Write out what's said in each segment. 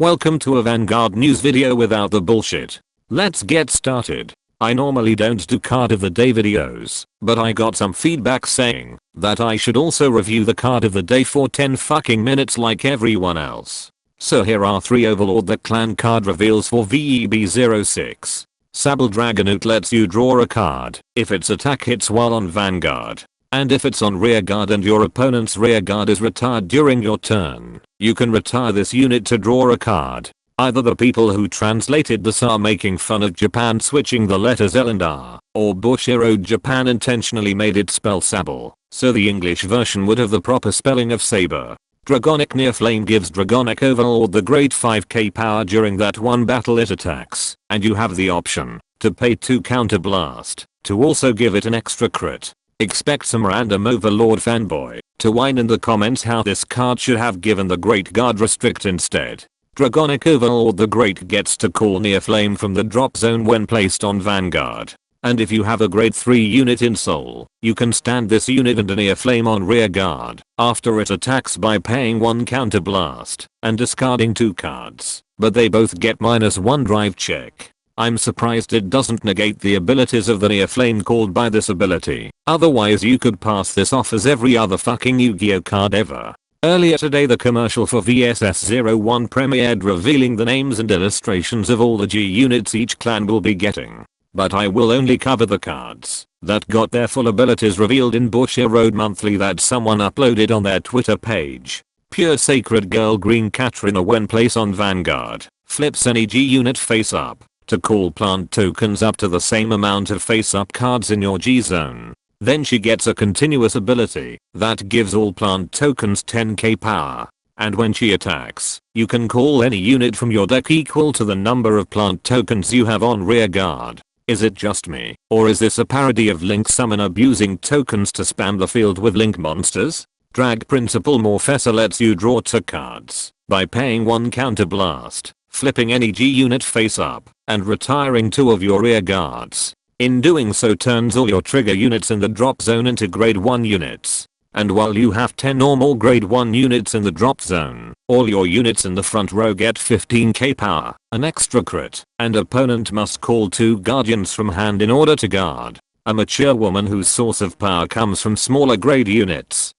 Welcome to a Vanguard news video without the bullshit. Let's get started. I normally don't do card of the day videos, but I got some feedback saying that I should also review the card of the day for 10 fucking minutes like everyone else. So here are 3 Overlord the Clan card reveals for VEB06. Sable Dragonoot lets you draw a card if its attack hits while on Vanguard. And if it's on rearguard and your opponent's rearguard is retired during your turn, you can retire this unit to draw a card. Either the people who translated this are making fun of Japan switching the letters L and R, or Bushiroad Japan intentionally made it spell Sable, so the English version would have the proper spelling of Saber. Dragonic Near Flame gives Dragonic Overlord the great 5k power during that one battle it attacks, and you have the option to pay 2 counterblast to also give it an extra crit. Expect some random Overlord fanboy to whine in the comments how this card should have given the Great Guard Restrict instead. Dragonic Overlord the Great gets to call Near Flame from the drop zone when placed on Vanguard. And if you have a grade 3 unit in Soul, you can stand this unit and a Near Flame on rearguard after it attacks by paying 1 counterblast and discarding 2 cards, but they both get -1 drive check. I'm surprised it doesn't negate the abilities of the Near Flame called by this ability, otherwise you could pass this off as every other fucking Yu-Gi-Oh card ever. Earlier today the commercial for VSS01 premiered revealing the names and illustrations of all the G units each clan will be getting. But I will only cover the cards that got their full abilities revealed in Bushiroad Monthly that someone uploaded on their Twitter page. Pure Sacred Girl Green Katrina when placed on Vanguard flips any G unit face up to call plant tokens up to the same amount of face-up cards in your G zone. Then she gets a continuous ability that gives all plant tokens 10k power. And when she attacks, you can call any unit from your deck equal to the number of plant tokens you have on rearguard. Is it just me, or is this a parody of Link Summon abusing tokens to spam the field with Link monsters? Drag Principal Morfessa lets you draw 2 cards by paying 1 counterblast, flipping any G unit face up, and retiring 2 of your rear guards. In doing so turns all your trigger units in the drop zone into grade 1 units. And while you have 10 or more grade 1 units in the drop zone, all your units in the front row get 15k power, an extra crit, and opponent must call 2 guardians from hand in order to guard a mature woman whose source of power comes from smaller grade units.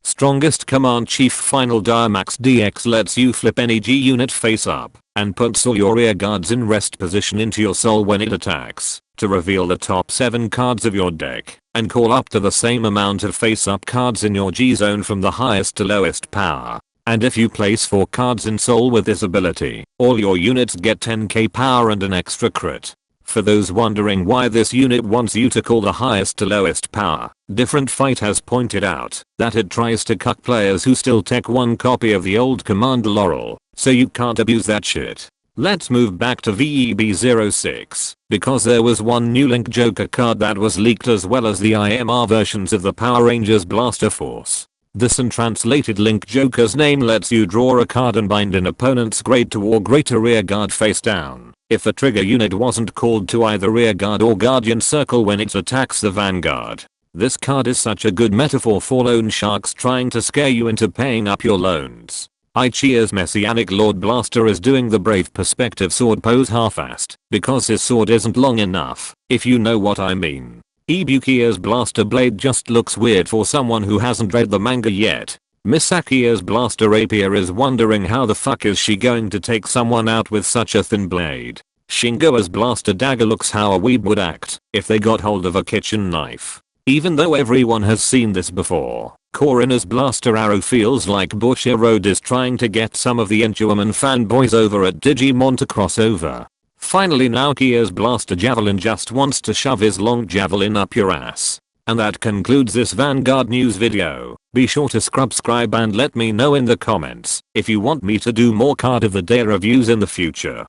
Strongest Command Chief Final Diamax DX lets you flip any G unit face up and puts all your rear guards in rest position into your soul when it attacks to reveal the top 7 cards of your deck and call up to the same amount of face up cards in your G zone from the highest to lowest power. And if you place 4 cards in soul with this ability, all your units get 10k power and an extra crit. For those wondering why this unit wants you to call the highest to lowest power, Different Fight has pointed out that it tries to cuck players who still take 1 copy of the old Commander Laurel, so you can't abuse that shit. Let's move back to VEB06, because there was one new Link Joker card that was leaked as well as the IMR versions of the Power Rangers Blaster Force. This untranslated Link Joker's name lets you draw a card and bind an opponent's grade 2 or greater rearguard face down if the trigger unit wasn't called to either rearguard or guardian circle when it attacks the Vanguard. This card is such a good metaphor for loan sharks trying to scare you into paying up your loans. Ichia's Messianic Lord Blaster is doing the brave perspective sword pose half-assed because his sword isn't long enough, if you know what I mean. Ibukia's Blaster Blade just looks weird for someone who hasn't read the manga yet. Misakia's Blaster Rapier is wondering how the fuck is she going to take someone out with such a thin blade. Shingoa's Blaster Dagger looks how a weeb would act if they got hold of a kitchen knife. Even though everyone has seen this before, Korina's Blaster Arrow feels like Bushiroad is trying to get some of the Intuiman fanboys over at Digimon to cross over. Finally Naokia's Blaster Javelin just wants to shove his long javelin up your ass. And that concludes this Vanguard news video. Be sure to subscribe and let me know in the comments if you want me to do more card of the day reviews in the future.